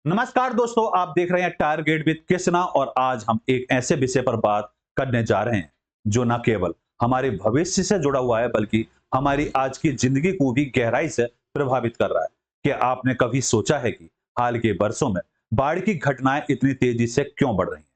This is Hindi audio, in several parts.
नमस्कार दोस्तों, आप देख रहे हैं टारगेट विद कृष्णा और आज हम एक ऐसे विषय पर बात करने जा रहे हैं जो न केवल हमारे भविष्य से जुड़ा हुआ है बल्कि हमारी आज की जिंदगी को भी गहराई से प्रभावित कर रहा है। क्या आपने कभी सोचा है कि हाल के वर्षों में बाढ़ की घटनाएं इतनी तेजी से क्यों बढ़ रही हैं?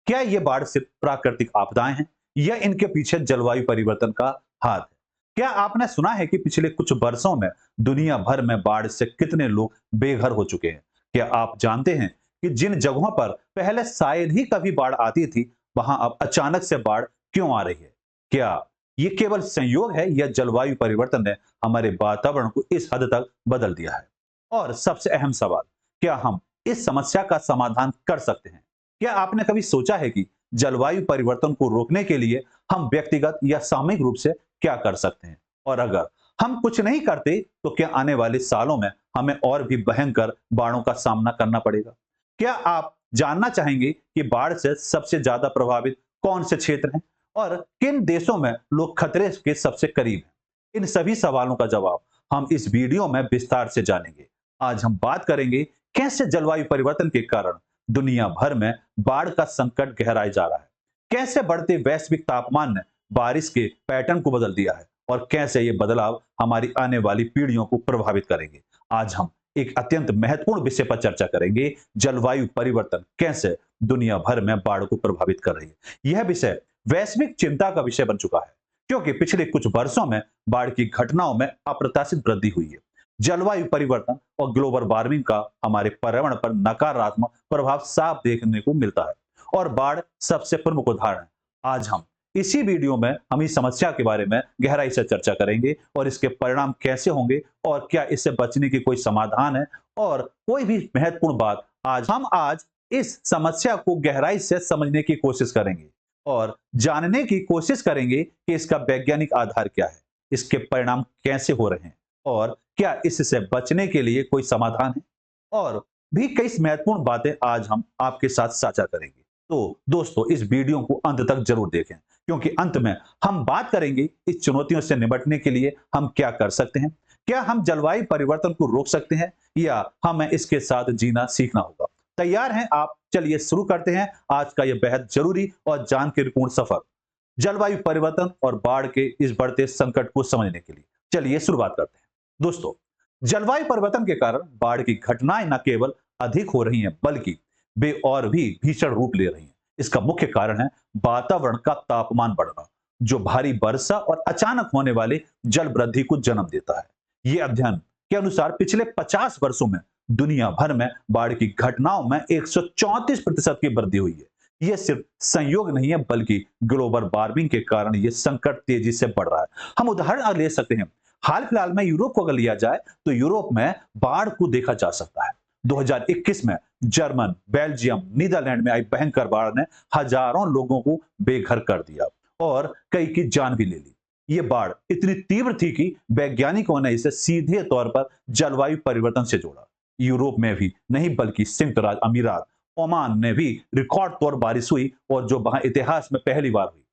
क्या ये बाढ़ सिर्फ प्राकृतिक आपदाएं हैं या इनके पीछे जलवायु परिवर्तन का हाथ है? क्या आपने सुना है कि पिछले कुछ वर्षों में दुनिया भर में बाढ़ से कितने लोग बेघर हो चुके हैं? क्या आप जानते हैं कि जिन जगहों पर पहले शायद ही कभी बाढ़ आती थी, वहां अब अचानक से बाढ़ क्यों आ रही है? क्या ये केवल संयोग है या जलवायु परिवर्तन ने हमारे वातावरण को इस हद तक बदल दिया है? और सबसे अहम सवाल, क्या हम इस समस्या का समाधान कर सकते हैं? क्या आपने कभी सोचा है कि जलवायु परिवर्तन को रोकने के लिए हम व्यक्तिगत या सामूहिक रूप से क्या कर सकते हैं? और अगर हम कुछ नहीं करते, तो क्या आने वाले सालों में हमें और भी भयंकर बाढ़ों का सामना करना पड़ेगा? क्या आप जानना चाहेंगे कि बाढ़ से सबसे ज्यादा प्रभावित कौन से क्षेत्र हैं और किन देशों में लोग खतरे के सबसे करीब हैं? इन सभी सवालों का जवाब हम इस वीडियो में विस्तार से जानेंगे। आज हम बात करेंगे कैसे जलवायु परिवर्तन के कारण दुनिया भर में बाढ़ का संकट गहराया जा रहा है, कैसे बढ़ते वैश्विक तापमान ने बारिश के पैटर्न को बदल दिया है और कैसे ये बदलाव हमारी आने वाली पीढ़ियों को प्रभावित करेंगे। आज हम एक अत्यंत महत्वपूर्ण विषय पर चर्चा करेंगे, जलवायु परिवर्तन कैसे दुनिया भर में बाढ़ को प्रभावित कर रही है। यह विषय वैश्विक चिंता का विषय बन चुका है क्योंकि पिछले कुछ वर्षों में बाढ़ की घटनाओं में अप्रत्याशित वृद्धि हुई है। जलवायु परिवर्तन और ग्लोबल वार्मिंग का हमारे पर्यावरण पर नकारात्मक प्रभाव साफ देखने को मिलता है और बाढ़ सबसे प्रमुख उदाहरण है। आज हम इसी वीडियो में हम इस समस्या के बारे में गहराई से चर्चा करेंगे और इसके परिणाम कैसे होंगे और क्या इससे बचने की कोई समाधान है और कोई भी महत्वपूर्ण बात आज इस समस्या को गहराई से समझने की कोशिश करेंगे और जानने की कोशिश करेंगे कि इसका वैज्ञानिक आधार क्या है, इसके परिणाम कैसे हो रहे हैं और क्या इससे बचने के लिए कोई समाधान है और भी कई महत्वपूर्ण बातें आज हम आपके साथ साझा करेंगे। तो दोस्तों, इस वीडियो को अंत तक जरूर देखें क्योंकि अंत में हम बात करेंगे इस चुनौतियों से निपटने के लिए हम क्या कर सकते हैं। क्या हम जलवायु परिवर्तन को रोक सकते हैं या हमें इसके साथ जीना सीखना होगा? तैयार हैं आप? चलिए शुरू करते हैं आज का यह बेहद जरूरी और जानकारीपूर्ण सफर, जलवायु परिवर्तन और बाढ़ के इस बढ़ते संकट को समझने के लिए। चलिए शुरुआत करते हैं। दोस्तों, जलवायु परिवर्तन के कारण बाढ़ की घटनाएं न केवल अधिक हो रही हैं बल्कि वे और भी भीषण रूप ले रही हैं। इसका मुख्य कारण है वातावरण का तापमान बढ़ना, जो भारी वर्षा और अचानक होने वाले जल वृद्धि को जन्म देता है। ये अध्ययन के अनुसार पिछले 50 वर्षों में दुनिया भर में बाढ़ की घटनाओं में 134% की वृद्धि हुई है। यह सिर्फ संयोग नहीं है बल्कि ग्लोबल वार्मिंग के कारण यह संकट तेजी से बढ़ रहा है। हम उदाहरण ले सकते हैं, हाल फिलहाल में यूरोप को अगर लिया जाए तो यूरोप में बाढ़ को देखा जा सकता है। 2021 में जर्मन, बेल्जियम, नीदरलैंड में आई भयंकर बाढ़ ने हजारों लोगों को बेघर कर दिया और कई की जान भी ले ली। ये बाढ़ इतनी तीव्र थी कि वैज्ञानिकों ने इसे सीधे तौर पर जलवायु परिवर्तन से जोड़ा। यूरोप में भी नहीं बल्कि संयुक्त राज्य अमीरात, ओमान में भी रिकॉर्ड तौर बारिश हुई और जो वहां इतिहास में पहली बार हुई।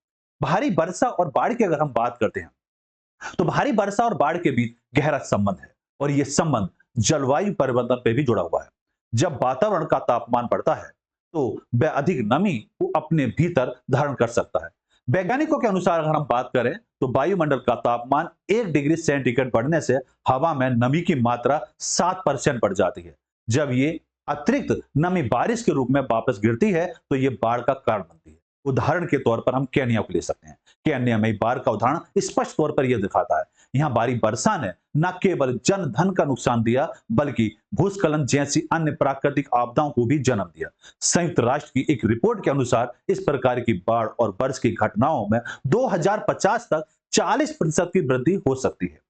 भारी वर्षा और बाढ़ की अगर हम बात करते हैं तो भारी वर्षा और बाढ़ के बीच गहरा संबंध है और यह संबंध जलवायु परिवर्तन पे भी जुड़ा हुआ है। जब वातावरण का तापमान बढ़ता है तो वह अधिक नमी को अपने भीतर धारण कर सकता है। वैज्ञानिकों के अनुसार अगर हम बात करें तो वायुमंडल का तापमान 1 डिग्री सेंटीग्रेड बढ़ने से हवा में नमी की मात्रा 7% बढ़ जाती है। जब ये अतिरिक्त नमी बारिश के रूप में वापस गिरती है तो ये बाढ़ का कारण बनती है। उदाहरण के तौर पर हम केन्या को ले सकते हैं। केन्या में बाढ़ का उदाहरण स्पष्ट तौर पर यह दिखाता है। यहाँ भारी वर्षा ने न केवल जन धन का नुकसान दिया बल्कि भूस्खलन जैसी अन्य प्राकृतिक आपदाओं को भी जन्म दिया। संयुक्त राष्ट्र की एक रिपोर्ट के अनुसार इस प्रकार की बाढ़ और वर्ष की घटनाओं में 2050 तक 40% की वृद्धि हो सकती है।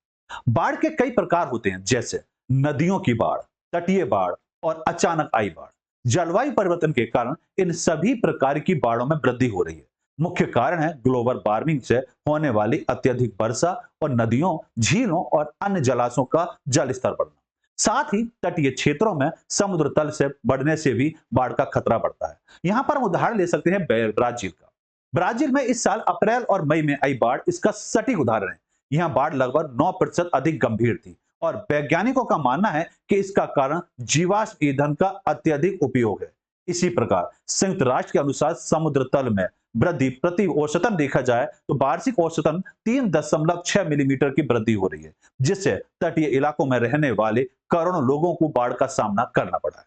बाढ़ के कई प्रकार होते हैं, जैसे नदियों की बाढ़, तटीय बाढ़ और अचानक आई बाढ़। जलवायु परिवर्तन के कारण इन सभी प्रकार की बाढ़ों में वृद्धि हो रही है। मुख्य कारण है ग्लोबल वार्मिंग से होने वाली अत्यधिक वर्षा और नदियों, झीलों और अन्य जलाशयों का जल स्तर बढ़ना। साथ ही तटीय क्षेत्रों में समुद्र तल से बढ़ने से भी बाढ़ का खतरा बढ़ता है। यहां पर हम उदाहरण ले सकते हैं ब्राजील का। ब्राजील में इस साल अप्रैल और मई में आई बाढ़ इसका सटीक उदाहरण है। यहां बाढ़ लगभग 9% अधिक गंभीर थी और वैज्ञानिकों का मानना है कि इसका कारण जीवाश्म ईंधन का अत्यधिक उपयोग है। इसी प्रकार संयुक्त राष्ट्र के अनुसार समुद्र तल में वृद्धि प्रति औसतन देखा जाए तो वार्षिक औसतन 3.6 मिलीमीटर की वृद्धि हो रही है, जिससे तटीय इलाकों में रहने वाले करोड़ों लोगों को बाढ़ का सामना करना पड़ा है।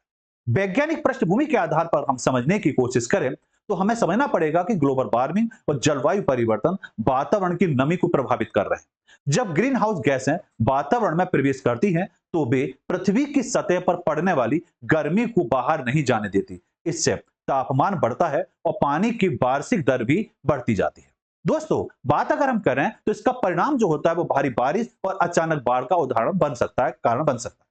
वैज्ञानिक पृष्ठभूमि के आधार पर हम समझने की कोशिश करें तो हमें समझना पड़ेगा कि ग्लोबल वार्मिंग और जलवायु परिवर्तन वातावरण की नमी को प्रभावित कर रहे हैं। जब ग्रीन हाउस गैसें वातावरण में प्रवेश करती हैं तो वे पृथ्वी की सतह पर पड़ने वाली गर्मी को बाहर नहीं जाने देती। इससे तापमान बढ़ता है और पानी की वार्षिक दर भी बढ़ती जाती है। दोस्तों, बात अगर हम करें तो इसका परिणाम जो होता है वो भारी बारिश और अचानक बाढ़ का उदाहरण बन सकता है, कारण बन सकता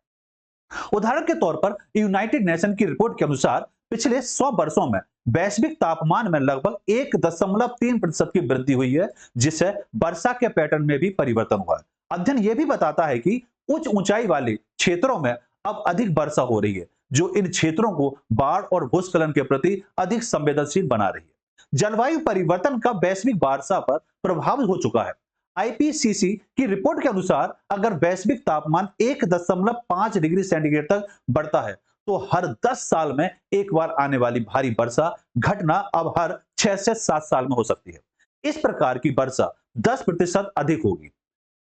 है। उदाहरण के तौर पर यूनाइटेड नेशन की रिपोर्ट के अनुसार पिछले 100 वर्षों में वैश्विक तापमान में लगभग 1.3% की वृद्धि हुई है, जिससे वर्षा के पैटर्न में भी परिवर्तन हुआ है। अध्ययन यह भी बताता है कि उच्च ऊंचाई वाले क्षेत्रों में अब अधिक वर्षा हो रही है, जो इन क्षेत्रों को बाढ़ और भूस्खलन के प्रति अधिक संवेदनशील बना रही है। जलवायु परिवर्तन का वैश्विक वर्षा पर प्रभाव हो चुका है। आईपीसीसी की रिपोर्ट के अनुसार अगर वैश्विक तापमान 1.5 डिग्री सेंटीग्रेड तक बढ़ता है तो हर 10 साल में एक बार आने वाली भारी वर्षा घटना अब हर 6 से 7 साल में हो सकती है। इस प्रकार की वर्षा 10% अधिक होगी।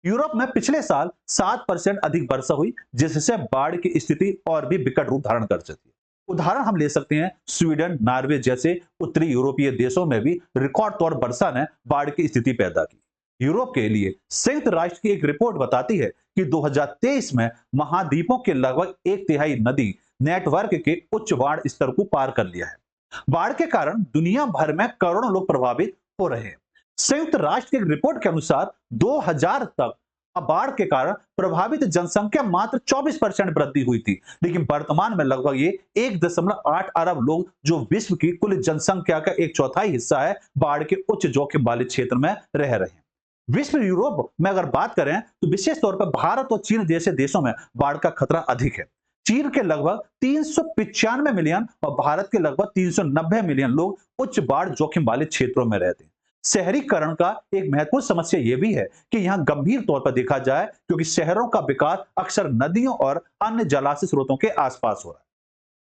यूरोप में पिछले साल 7% अधिक वर्षा हुई, जिससे बाढ़ की स्थिति और भी विकट रूप धारण कर सकती है। उदाहरण हम ले सकते हैं स्वीडन, नॉर्वे जैसे उत्तरी यूरोपीय देशों में भी रिकॉर्ड तौर वर्षा ने बाढ़ की स्थिति पैदा की। यूरोप के लिए संयुक्त राष्ट्र की एक रिपोर्ट बताती है कि 2023 में महाद्वीपों के लगभग 1/3 नदी नेटवर्क के उच्च बाढ़ स्तर को पार कर लिया है। बाढ़ के कारण दुनिया भर में करोड़ों लोग प्रभावित हो रहे हैं। संयुक्त राष्ट्र की रिपोर्ट के अनुसार 2000 तक बाढ़ के कारण प्रभावित जनसंख्या मात्र 24% वृद्धि हुई थी, लेकिन वर्तमान में लगभग ये 1.8 अरब लोग, जो विश्व की कुल जनसंख्या का 1/4 हिस्सा है, बाढ़ के उच्च जोखिम वाले क्षेत्र में रह रहे हैं। विश्व यूरोप में अगर बात करें तो विशेष तौर पर भारत और चीन जैसे देशों में बाढ़ का खतरा अधिक है। चीन के लगभग 395 मिलियन और भारत के लगभग 390 मिलियन लोग उच्च बाढ़ जोखिम वाले क्षेत्रों में रहते हैं। शहरीकरण का एक महत्वपूर्ण समस्या यह भी है कि यहां गंभीर तौर पर देखा जाए, क्योंकि शहरों का विकास अक्सर नदियों और अन्य जलाशय स्रोतों के आसपास हो रहा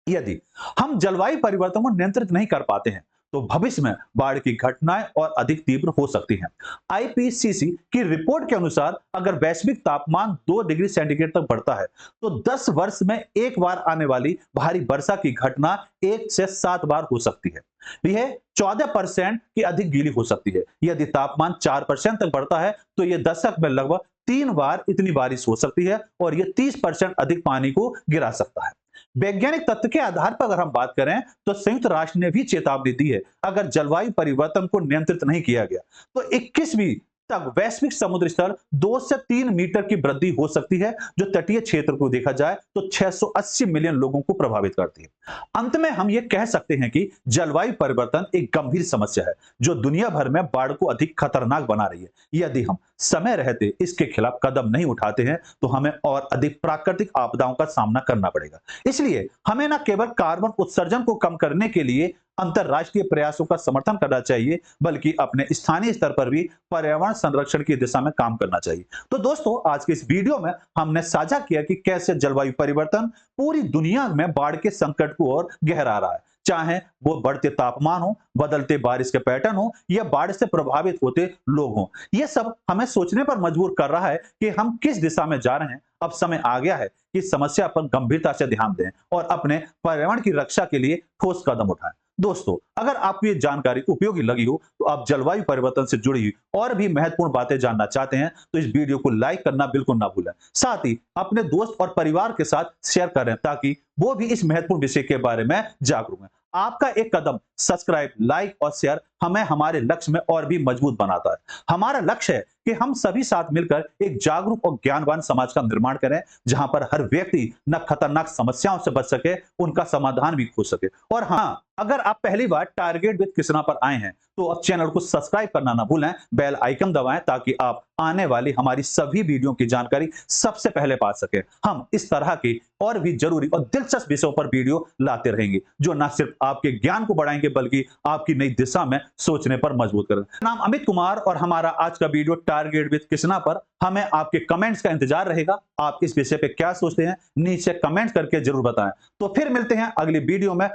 है। यदि हम जलवायु परिवर्तन को नियंत्रित नहीं कर पाते हैं तो भविष्य में बाढ़ की घटनाएं और अधिक तीव्र हो सकती हैं। आईपीसीसी की रिपोर्ट के अनुसार अगर वैश्विक तापमान 2 डिग्री सेंटीग्रेड तक बढ़ता है तो 10 वर्ष में एक बार आने वाली भारी वर्षा की घटना 1 से 7 बार हो सकती है। यह 14% की अधिक गीली हो सकती है। यदि तापमान 4% तक बढ़ता है तो यह दशक में लगभग 3 बार इतनी बारिश हो सकती है और यह 30% अधिक पानी को गिरा सकता है। वैज्ञानिक तथ्य के आधार पर अगर हम बात करें तो संयुक्त राष्ट्र ने भी चेतावनी दी है, अगर जलवायु परिवर्तन को नियंत्रित नहीं किया गया तो 21वीं तक वैश्विक समुद्र स्तर 2 से 3 मीटर की वृद्धि हो सकती है, जो तटीय क्षेत्र को देखा जाए तो 680 मिलियन लोगों को प्रभावित करती है। अंत में हम ये कह सकते हैं कि जलवायु परिवर्तन एक गंभीर समस्या है जो दुनिया भर में बाढ़ को अधिक खतरनाक बना रही है। यदि हम समय रहते इसके खिलाफ कदम नहीं उठाते हैं तो हमें और अधिक प्राकृतिक आपदाओं का सामना करना पड़ेगा। इसलिए हमें न केवल कार्बन उत्सर्जन को कम करने के लिए अंतरराष्ट्रीय प्रयासों का समर्थन करना चाहिए, बल्कि अपने स्थानीय स्तर पर भी पर्यावरण संरक्षण की दिशा में काम करना चाहिए। तो दोस्तों, आज के इस वीडियो में हमने साझा किया कि कैसे जलवायु परिवर्तन पूरी दुनिया में बाढ़ के संकट को और गहरा रहा है, चाहे वो बढ़ते तापमान हो, बदलते बारिश के पैटर्न हो या बाढ़ से प्रभावित होते लोग हों। ये सब हमें सोचने पर मजबूर कर रहा है कि हम किस दिशा में जा रहे हैं। अब समय आ गया है कि इस समस्या पर गंभीरता से ध्यान दें और अपने पर्यावरण की रक्षा के लिए ठोस कदम उठाएं। दोस्तों, अगर आपको ये जानकारी उपयोगी लगी हो तो आप जलवायु परिवर्तन से जुड़ी हुई और भी महत्वपूर्ण बातें जानना चाहते हैं तो इस वीडियो को लाइक करना बिल्कुल ना भूलें। साथ ही अपने दोस्त और परिवार के साथ शेयर करें ताकि वो भी इस महत्वपूर्ण विषय के बारे में जागरूक हैं। आपका एक कदम सब्सक्राइब, लाइक और शेयर हमें हमारे लक्ष्य में और भी मजबूत बनाता है। हमारा लक्ष्य है कि हम सभी साथ मिलकर एक जागरूक और ज्ञानवान समाज का निर्माण करें, जहां पर हर व्यक्ति न खतरनाक समस्याओं से बच सके, उनका समाधान भी खोज सके। और हाँ, अगर आप पहली बार टारगेट विद कृष्णा पर आए हैं तो अब चैनल को सब्सक्राइब करना ना भूलें, बेल आइकन दबाएं ताकि आप आने वाली हमारी सभी वीडियो की जानकारी सबसे पहले पा सकें। हम इस तरह की और भी जरूरी और दिलचस्प विषयों पर वीडियो लाते रहेंगे, जो न सिर्फ आपके ज्ञान को बढ़ाएंगे बल्कि आपकी नई दिशा में सोचने पर मजबूर कर। नाम अमित कुमार और हमारा आज का वीडियो टारगेट विद कृष्णा पर। हमें आपके कमेंट्स का इंतजार रहेगा। आप इस विषय पे क्या सोचते हैं नीचे कमेंट करके जरूर बताएं। तो फिर मिलते हैं अगली वीडियो में।